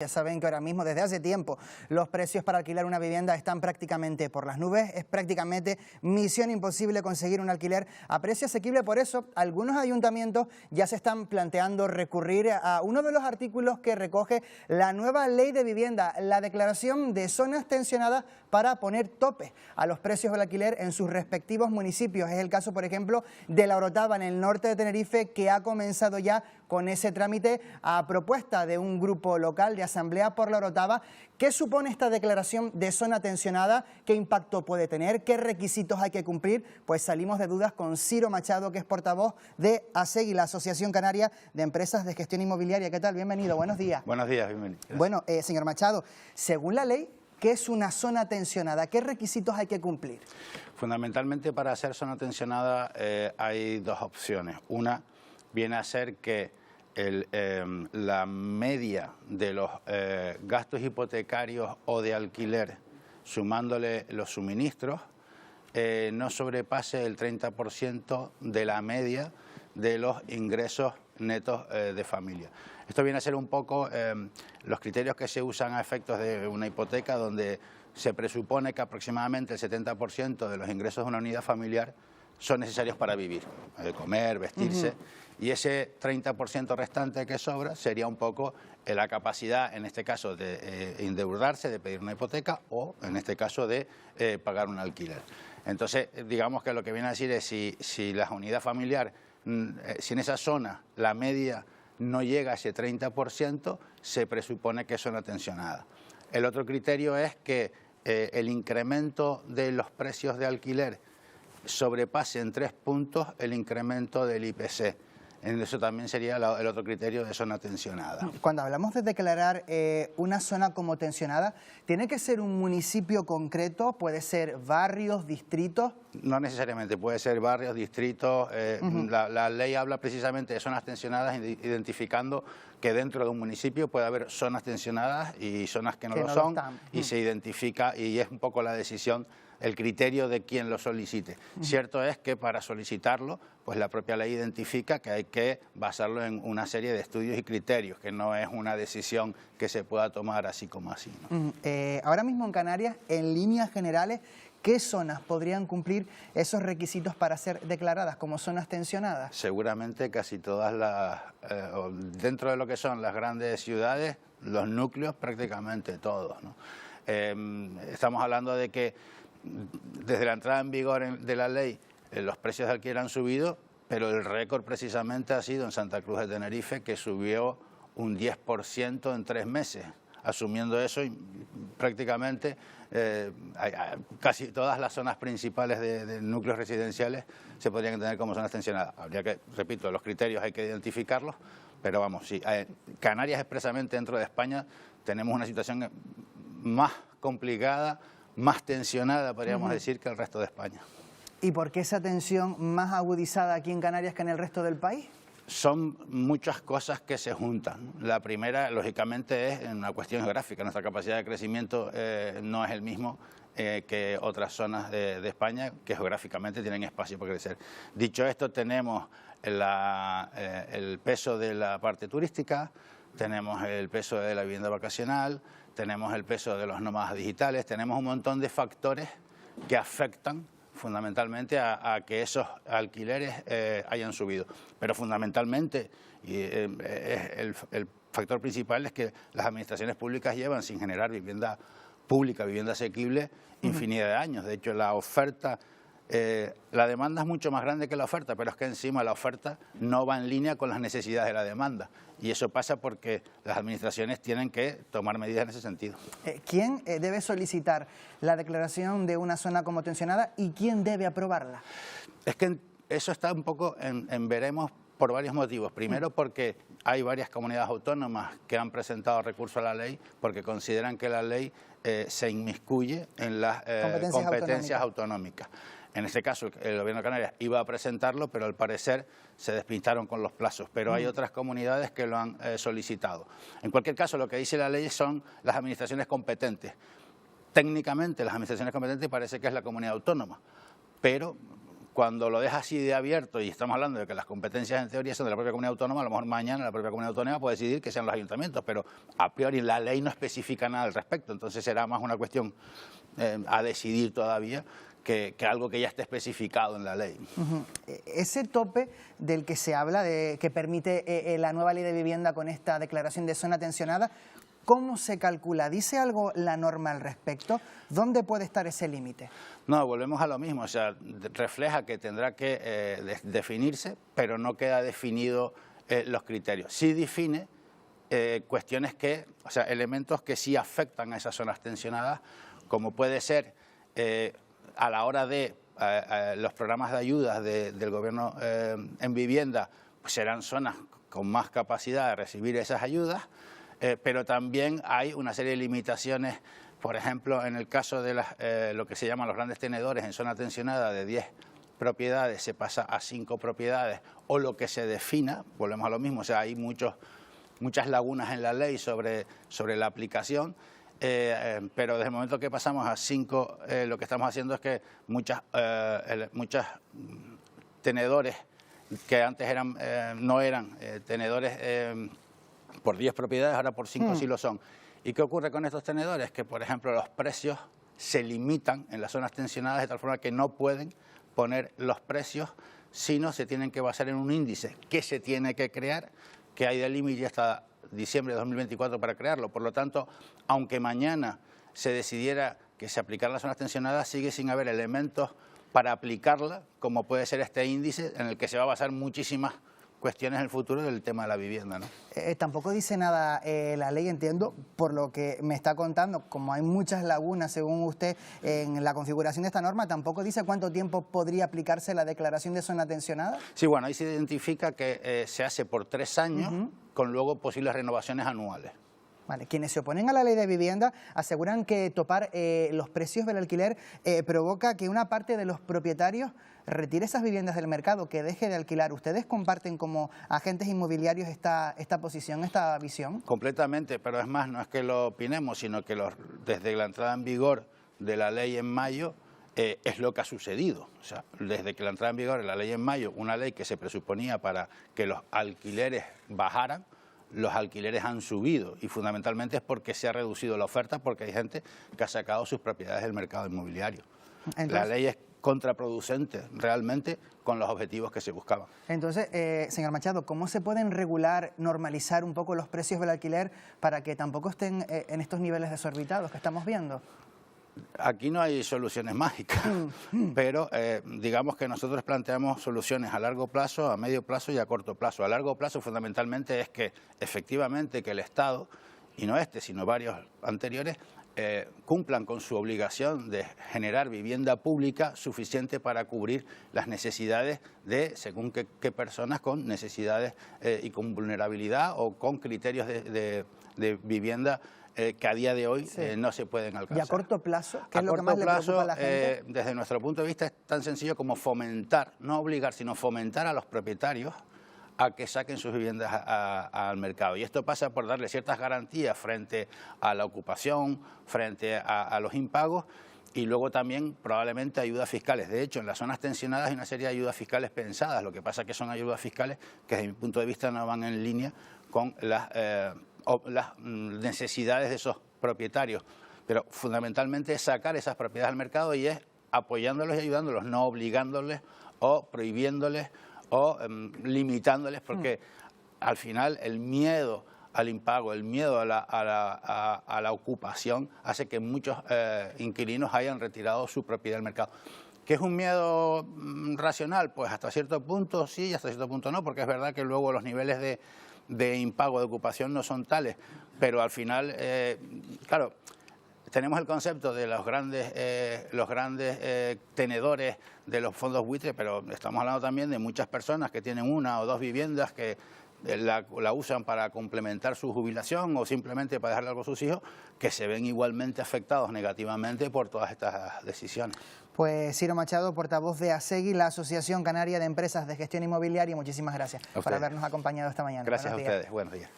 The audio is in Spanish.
Ya saben que ahora mismo, desde hace tiempo, los precios para alquilar una vivienda están prácticamente por las nubes. Es prácticamente misión imposible conseguir un alquiler a precio asequible. Por eso, algunos ayuntamientos ya se están planteando recurrir a uno de los artículos que recoge la nueva ley de vivienda, la declaración de zonas tensionadas, para poner tope a los precios del alquiler en sus respectivos municipios. Es el caso, por ejemplo, de La Orotava, en el norte de Tenerife, que ha comenzado ya con ese trámite a propuesta de un grupo local de Asamblea por La Orotava. ¿Qué supone esta declaración de zona tensionada? ¿Qué impacto puede tener? ¿Qué requisitos hay que cumplir? Pues salimos de dudas con Ciro Machado, que es portavoz de ASEGI, la Asociación Canaria de Empresas de Gestión Inmobiliaria. ¿Qué tal? Bienvenido, buenos días. Buenos días, bienvenido. Bueno, señor Machado, según la ley, ¿qué es una zona tensionada? ¿Qué requisitos hay que cumplir? Fundamentalmente, para ser zona tensionada hay dos opciones. Una viene a ser que la media de los gastos hipotecarios o de alquiler, sumándole los suministros, no sobrepase el 30% de la media de los ingresos netos de familia. Esto viene a ser un poco los criterios que se usan a efectos de una hipoteca, donde se presupone que aproximadamente el 70% de los ingresos de una unidad familiar son necesarios para vivir, comer, vestirse, y ese 30% restante que sobra sería un poco la capacidad, en este caso, de endeudarse, de pedir una hipoteca, o en este caso de pagar un alquiler. Entonces, digamos que lo que viene a decir es si la unidad familiar, si en esa zona la media no llega a ese 30%, se presupone que es zona tensionada. El otro criterio es que el incremento de los precios de alquiler sobrepase en 3 puntos el incremento del IPC. Eso también sería el otro criterio de zona tensionada. Cuando hablamos de declarar una zona como tensionada, ¿tiene que ser un municipio concreto? ¿Puede ser barrios, distritos? No necesariamente, puede ser barrios, distritos. La ley habla precisamente de zonas tensionadas, identificando que dentro de un municipio puede haber zonas tensionadas y zonas que no lo son, y se identifica, y es un poco la decisión, el criterio de quien lo solicite. Cierto es que para solicitarlo, pues la propia ley identifica que hay que basarlo en una serie de estudios y criterios, que no es una decisión que se pueda tomar así como así, ¿no? Ahora mismo en Canarias, en líneas generales, ¿qué zonas podrían cumplir esos requisitos para ser declaradas como zonas tensionadas? Seguramente casi todas las, dentro de lo que son las grandes ciudades, los núcleos prácticamente todos, ¿no? Estamos hablando de que desde la entrada en vigor de la ley los precios de alquiler han subido, pero el récord precisamente ha sido en Santa Cruz de Tenerife, que subió un 10% en 3 meses. Asumiendo eso, prácticamente casi todas las zonas principales de núcleos residenciales se podrían tener como zonas tensionadas. Habría que, repito, los criterios hay que identificarlos, pero vamos, sí, Canarias expresamente dentro de España tenemos una situación más complicada, más tensionada, podríamos decir, que el resto de España. ¿Y por qué esa tensión más agudizada aquí en Canarias que en el resto del país? Son muchas cosas que se juntan. La primera, lógicamente, es una cuestión geográfica. Nuestra capacidad de crecimiento no es el mismo que otras zonas de España, que geográficamente tienen espacio para crecer. Dicho esto, tenemos el peso de la parte turística, tenemos el peso de la vivienda vacacional, tenemos el peso de los nómadas digitales, tenemos un montón de factores que afectan fundamentalmente a que esos alquileres hayan subido. Pero fundamentalmente, el factor principal es que las administraciones públicas llevan sin generar vivienda pública, vivienda asequible, infinidad de años. De hecho, la oferta, la demanda es mucho más grande que la oferta, pero es que encima la oferta no va en línea con las necesidades de la demanda. Y eso pasa porque las administraciones tienen que tomar medidas en ese sentido. ¿Quién debe solicitar la declaración de una zona como tensionada y quién debe aprobarla? Es que eso está un poco en veremos por varios motivos. Primero, porque hay varias comunidades autónomas que han presentado recurso a la ley porque consideran que la ley se inmiscuye en las competencias autonómicas. En este caso, el Gobierno de Canarias iba a presentarlo, pero al parecer se despistaron con los plazos. Pero hay otras comunidades que lo han solicitado. En cualquier caso, lo que dice la ley son las administraciones competentes. Técnicamente, las administraciones competentes parece que es la comunidad autónoma, pero cuando lo dejas así de abierto, y estamos hablando de que las competencias en teoría son de la propia comunidad autónoma, a lo mejor mañana la propia comunidad autónoma puede decidir que sean los ayuntamientos, pero a priori la ley no especifica nada al respecto, entonces será más una cuestión a decidir todavía que algo que ya esté especificado en la ley. Ese tope del que se habla, que permite la nueva ley de vivienda con esta declaración de zona tensionada, ¿cómo se calcula? ¿Dice algo la norma al respecto? ¿Dónde puede estar ese límite? No, volvemos a lo mismo, o sea, refleja que tendrá que definirse, pero no queda definido los criterios. Sí define cuestiones que, o sea, elementos que sí afectan a esas zonas tensionadas, como puede ser a la hora de los programas de ayudas del gobierno en vivienda, pues serán zonas con más capacidad de recibir esas ayudas, pero también hay una serie de limitaciones, por ejemplo, en el caso de lo que se llaman los grandes tenedores en zona tensionada de 10 propiedades se pasa a 5 propiedades, o lo que se defina, volvemos a lo mismo, o sea, hay muchas lagunas en la ley sobre la aplicación, pero desde el momento que pasamos a 5, lo que estamos haciendo es que muchas tenedores que antes no eran tenedores por 10 propiedades, ahora por 5 sí lo son. ¿Y qué ocurre con estos tenedores? Que, por ejemplo, los precios se limitan en las zonas tensionadas de tal forma que no pueden poner los precios, sino se tienen que basar en un índice que se tiene que crear, que hay de límite hasta diciembre de 2024 para crearlo. Por lo tanto, aunque mañana se decidiera que se aplicaran las zonas tensionadas, sigue sin haber elementos para aplicarla, como puede ser este índice, en el que se va a basar muchísimas cuestiones en el futuro del tema de la vivienda, ¿no? Tampoco dice nada la ley, entiendo, por lo que me está contando, como hay muchas lagunas, según usted, en la configuración de esta norma, tampoco dice cuánto tiempo podría aplicarse la declaración de zona tensionada. Sí, bueno, ahí se identifica que se hace por 3 años, con luego posibles renovaciones anuales. Vale, quienes se oponen a la ley de vivienda aseguran que topar los precios del alquiler provoca que una parte de los propietarios retire esas viviendas del mercado, que deje de alquilar. ¿Ustedes comparten como agentes inmobiliarios esta posición, esta visión? Completamente, pero es más, no es que lo opinemos, sino que desde la entrada en vigor de la ley en mayo es lo que ha sucedido. O sea, desde que la entrada en vigor de la ley en mayo, una ley que se presuponía para que los alquileres bajaran, los alquileres han subido, y fundamentalmente es porque se ha reducido la oferta, porque hay gente que ha sacado sus propiedades del mercado inmobiliario. Entonces, la ley es contraproducente realmente con los objetivos que se buscaban. Entonces, señor Machado, ¿cómo se pueden regular, normalizar un poco los precios del alquiler para que tampoco estén en estos niveles desorbitados que estamos viendo? Aquí no hay soluciones mágicas, pero digamos que nosotros planteamos soluciones a largo plazo, a medio plazo y a corto plazo. A largo plazo fundamentalmente es que efectivamente que el Estado, y no este sino varios anteriores, cumplan con su obligación de generar vivienda pública suficiente para cubrir las necesidades de según qué personas con necesidades y con vulnerabilidad o con criterios de vivienda que a día de hoy no se pueden alcanzar. ¿Y a corto plazo? ¿Qué es lo que más le preocupa a la gente? Desde nuestro punto de vista es tan sencillo como fomentar, no obligar, sino fomentar a los propietarios a que saquen sus viviendas al mercado. Y esto pasa por darle ciertas garantías frente a la ocupación, frente a los impagos, y luego también probablemente ayudas fiscales. De hecho, en las zonas tensionadas hay una serie de ayudas fiscales pensadas, lo que pasa es que son ayudas fiscales que desde mi punto de vista no van en línea con las necesidades de esos propietarios. Pero fundamentalmente es sacar esas propiedades al mercado y es apoyándolos y ayudándolos, no obligándoles o prohibiéndoles o limitándoles, porque al final el miedo al impago, el miedo a la ocupación hace que muchos inquilinos hayan retirado su propiedad del mercado. ¿Qué es un miedo racional? Pues hasta cierto punto sí y hasta cierto punto no, porque es verdad que luego los niveles de impago, de ocupación no son tales, pero al final, claro, tenemos el concepto de los grandes tenedores de los fondos buitre, pero estamos hablando también de muchas personas que tienen 1 o 2 viviendas que la usan para complementar su jubilación o simplemente para dejarle algo a sus hijos, que se ven igualmente afectados negativamente por todas estas decisiones. Pues Ciro Machado, portavoz de ASEGI, la Asociación Canaria de Empresas de Gestión Inmobiliaria, muchísimas gracias por habernos acompañado esta mañana. Gracias a ustedes, buenos días.